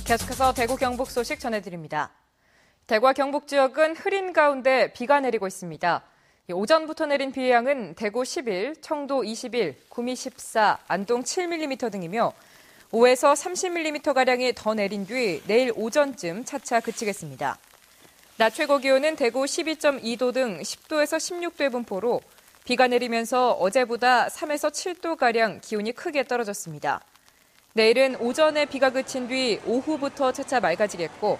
계속해서 대구 경북 소식 전해드립니다. 대구와 경북 지역은 흐린 가운데 비가 내리고 있습니다. 오전부터 내린 비의 양은 대구 11, 청도 21, 구미 14, 안동 7mm 등이며 5에서 30mm가량이 더 내린 뒤 내일 오전쯤 차차 그치겠습니다. 낮 최고 기온은 대구 12.2도 등 10도에서 16도의 분포로 비가 내리면서 어제보다 3에서 7도가량 기온이 크게 떨어졌습니다. 내일은 오전에 비가 그친 뒤 오후부터 차차 맑아지겠고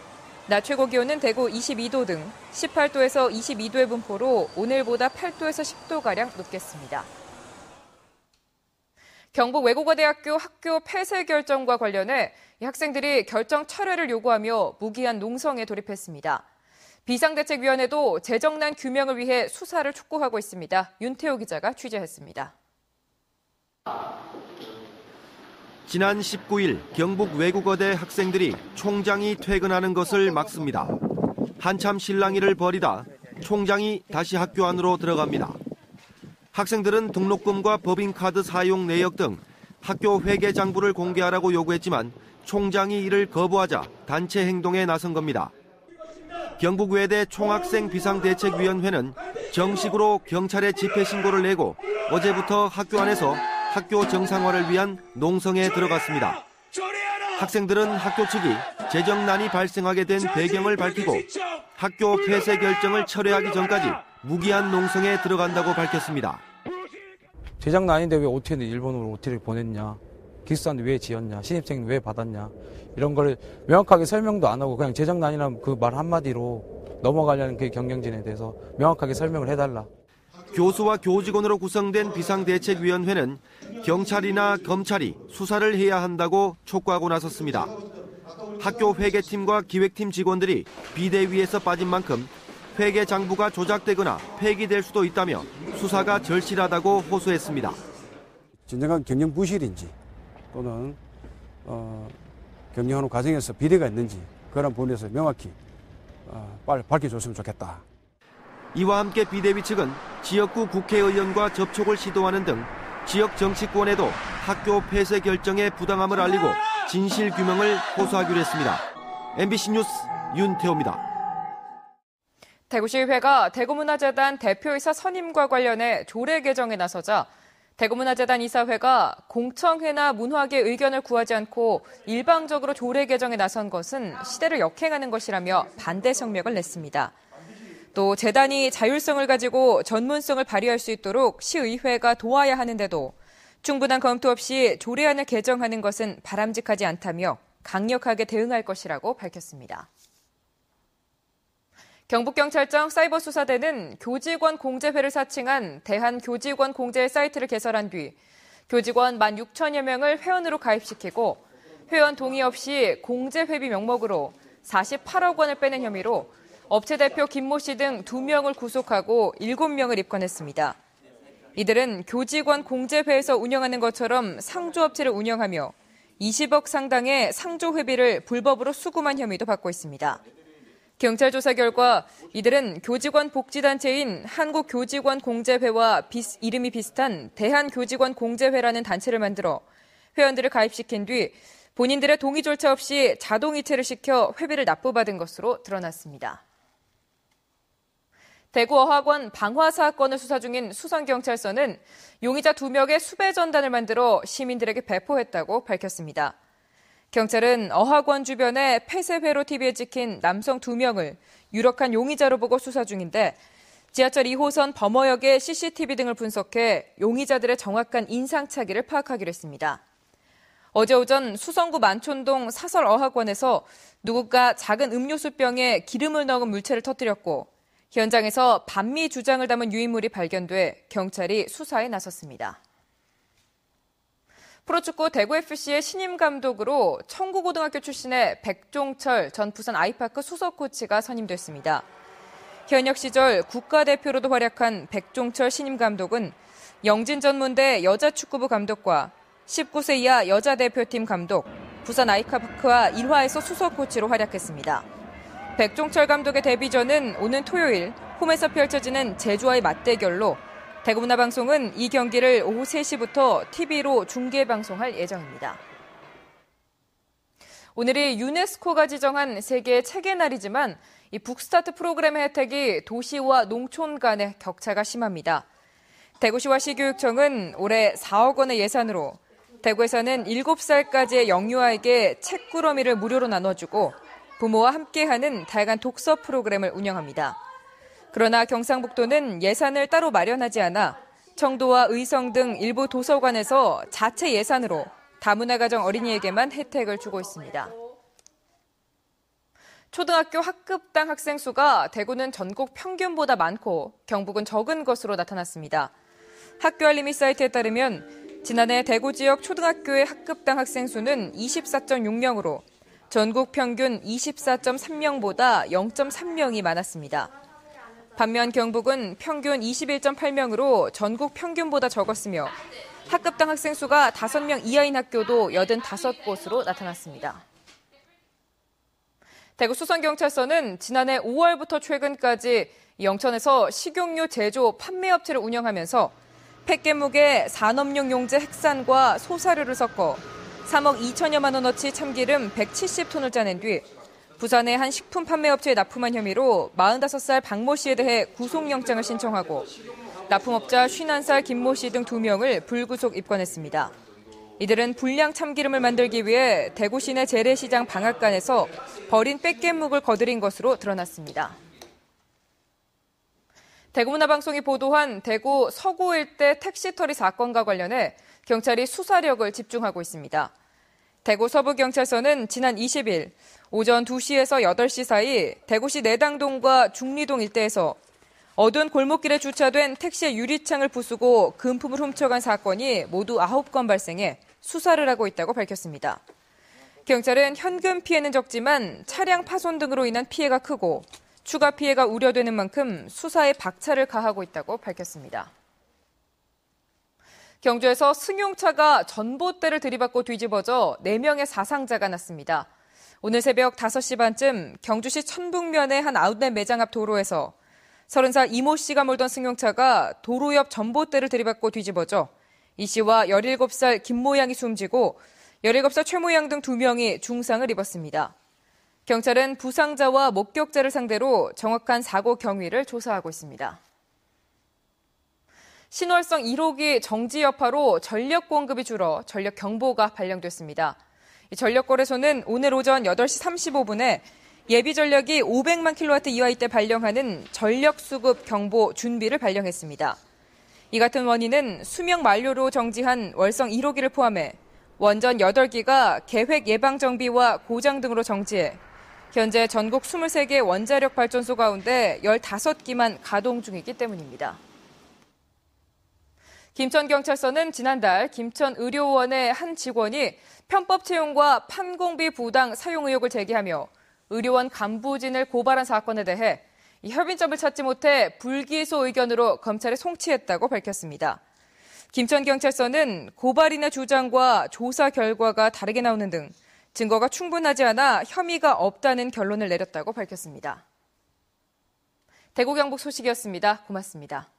낮 최고 기온은 대구 22도 등 18도에서 22도의 분포로 오늘보다 8도에서 10도가량 높겠습니다. 경북 외국어대학교 학교 폐쇄 결정과 관련해 학생들이 결정 철회를 요구하며 무기한 농성에 돌입했습니다. 비상대책위원회도 재정난 규명을 위해 수사를 촉구하고 있습니다. 윤태호 기자가 취재했습니다. 지난 19일 경북 외국어대 학생들이 총장이 퇴근하는 것을 막습니다. 한참 실랑이를 벌이다 총장이 다시 학교 안으로 들어갑니다. 학생들은 등록금과 법인카드 사용 내역 등 학교 회계 장부를 공개하라고 요구했지만 총장이 이를 거부하자 단체 행동에 나선 겁니다. 경북외대 총학생 비상대책위원회는 정식으로 경찰에 집회 신고를 내고 어제부터 학교 안에서 학교 정상화를 위한 농성에 들어갔습니다. 학생들은 학교 측이 재정난이 발생하게 된 배경을 밝히고 학교 폐쇄 결정을 철회하기 전까지 무기한 농성에 들어간다고 밝혔습니다. 재정난인데 왜 OT는 일본으로 OT를 보냈냐, 기숙사는 왜 지었냐, 신입생은 왜 받았냐, 이런 걸 명확하게 설명도 안 하고 그냥 재정난이라는 그 말 한마디로 넘어가려는 그 경영진에 대해서 명확하게 설명을 해달라. 교수와 교직원으로 구성된 비상대책위원회는 경찰이나 검찰이 수사를 해야 한다고 촉구하고 나섰습니다. 학교 회계팀과 기획팀 직원들이 비대위에서 빠진 만큼 회계 장부가 조작되거나 폐기될 수도 있다며 수사가 절실하다고 호소했습니다. 진정한 경영 부실인지 또는 경영하는 과정에서 비리가 있는지 그런 부분에서 명확히 빨리 밝혀줬으면 좋겠다. 이와 함께 비대위 측은 지역구 국회의원과 접촉을 시도하는 등 지역 정치권에도 학교 폐쇄 결정의 부당함을 알리고 진실 규명을 호소하기로 했습니다. MBC 뉴스 윤태호입니다. 대구시의회가 대구문화재단 대표이사 선임과 관련해 조례 개정에 나서자 대구문화재단 이사회가 공청회나 문화계 의견을 구하지 않고 일방적으로 조례 개정에 나선 것은 시대를 역행하는 것이라며 반대 성명을 냈습니다. 또 재단이 자율성을 가지고 전문성을 발휘할 수 있도록 시의회가 도와야 하는데도 충분한 검토 없이 조례안을 개정하는 것은 바람직하지 않다며 강력하게 대응할 것이라고 밝혔습니다. 경북경찰청 사이버수사대는 교직원 공제회를 사칭한 대한교직원공제 사이트를 개설한 뒤 교직원 16,000여 명을 회원으로 가입시키고 회원 동의 없이 공제회비 명목으로 48억 원을 빼낸 혐의로 업체 대표 김모 씨 등 2명을 구속하고 7명을 입건했습니다. 이들은 교직원 공제회에서 운영하는 것처럼 상조업체를 운영하며 20억 상당의 상조회비를 불법으로 수금한 혐의도 받고 있습니다. 경찰 조사 결과 이들은 교직원 복지단체인 한국교직원공제회와 이름이 비슷한 대한교직원공제회라는 단체를 만들어 회원들을 가입시킨 뒤 본인들의 동의조차 없이 자동이체를 시켜 회비를 납부받은 것으로 드러났습니다. 대구 어학원 방화 사건을 수사 중인 수성경찰서는 용의자 2명의 수배 전단을 만들어 시민들에게 배포했다고 밝혔습니다. 경찰은 어학원 주변에 폐쇄회로 TV에 찍힌 남성 2명을 유력한 용의자로 보고 수사 중인데 지하철 2호선 범어역의 CCTV 등을 분석해 용의자들의 정확한 인상착의를 파악하기로 했습니다. 어제 오전 수성구 만촌동 사설어학원에서 누군가 작은 음료수병에 기름을 넣은 물체를 터뜨렸고 현장에서 반미 주장을 담은 유인물이 발견돼 경찰이 수사에 나섰습니다. 프로축구 대구FC의 신임 감독으로 청구고등학교 출신의 백종철 전 부산 아이파크 수석 코치가 선임됐습니다. 현역 시절 국가대표로도 활약한 백종철 신임 감독은 영진전문대 여자축구부 감독과 19세 이하 여자대표팀 감독, 부산 아이파크와 일화에서 수석 코치로 활약했습니다. 백종철 감독의 데뷔전은 오는 토요일 홈에서 펼쳐지는 제주와의 맞대결로 대구문화방송은 이 경기를 오후 3시부터 TV로 중계방송할 예정입니다. 오늘이 유네스코가 지정한 세계 책의 날이지만 이 북스타트 프로그램의 혜택이 도시와 농촌 간의 격차가 심합니다. 대구시와 시교육청은 올해 4억 원의 예산으로 대구에서는 7살까지의 영유아에게 책꾸러미를 무료로 나눠주고 부모와 함께하는 다양한 독서 프로그램을 운영합니다. 그러나 경상북도는 예산을 따로 마련하지 않아 청도와 의성 등 일부 도서관에서 자체 예산으로 다문화 가정 어린이에게만 혜택을 주고 있습니다. 초등학교 학급당 학생 수가 대구는 전국 평균보다 많고 경북은 적은 것으로 나타났습니다. 학교알림이 사이트에 따르면 지난해 대구 지역 초등학교의 학급당 학생 수는 24.6명으로 전국 평균 24.3명보다 0.3명이 많았습니다. 반면 경북은 평균 21.8명으로 전국 평균보다 적었으며 학급당 학생 수가 5명 이하인 학교도 85곳으로 나타났습니다. 대구 수성경찰서는 지난해 5월부터 최근까지 영천에서 식용유 제조 판매업체를 운영하면서 폐깨묵에 산업용 용제 핵산과 소사료를 섞어 3억 2천여만 원어치 참기름 170톤을 짜낸 뒤 부산의 한 식품 판매업체에 납품한 혐의로 45살 박모 씨에 대해 구속영장을 신청하고 납품업자 51살 김모 씨 등 2명을 불구속 입건했습니다. 이들은 불량 참기름을 만들기 위해 대구 시내 재래시장 방앗간에서 버린 뺏겜묵을 거들인 것으로 드러났습니다. 대구문화방송이 보도한 대구 서구 일대 택시터리 사건과 관련해 경찰이 수사력을 집중하고 있습니다. 대구 서부경찰서는 지난 20일 오전 2시에서 8시 사이 대구시 내당동과 중리동 일대에서 어두운 골목길에 주차된 택시의 유리창을 부수고 금품을 훔쳐간 사건이 모두 9건 발생해 수사를 하고 있다고 밝혔습니다. 경찰은 현금 피해는 적지만 차량 파손 등으로 인한 피해가 크고 추가 피해가 우려되는 만큼 수사에 박차를 가하고 있다고 밝혔습니다. 경주에서 승용차가 전봇대를 들이받고 뒤집어져 4명의 사상자가 났습니다. 오늘 새벽 5시 반쯤 경주시 천북면의 한 아웃렛 매장 앞 도로에서 30살 이모 씨가 몰던 승용차가 도로 옆 전봇대를 들이받고 뒤집어져 이 씨와 17살 김모 양이 숨지고 17살 최모 양 등 2명이 중상을 입었습니다. 경찰은 부상자와 목격자를 상대로 정확한 사고 경위를 조사하고 있습니다. 신월성 1호기 정지 여파로 전력 공급이 줄어 전력 경보가 발령됐습니다. 전력거래소는 오늘 오전 8시 35분에 예비 전력이 500만 킬로와트 이하일 때 발령하는 전력 수급 경보 준비를 발령했습니다. 이 같은 원인은 수명 만료로 정지한 월성 1호기를 포함해 원전 8기가 계획 예방 정비와 고장 등으로 정지해 현재 전국 23개 원자력 발전소 가운데 15기만 가동 중이기 때문입니다. 김천경찰서는 지난달 김천의료원의 한 직원이 편법 채용과 판공비 부당 사용 의혹을 제기하며 의료원 간부진을 고발한 사건에 대해 협의점을 찾지 못해 불기소 의견으로 검찰에 송치했다고 밝혔습니다. 김천경찰서는 고발인의 주장과 조사 결과가 다르게 나오는 등 증거가 충분하지 않아 혐의가 없다는 결론을 내렸다고 밝혔습니다. 대구 경북 소식이었습니다. 고맙습니다.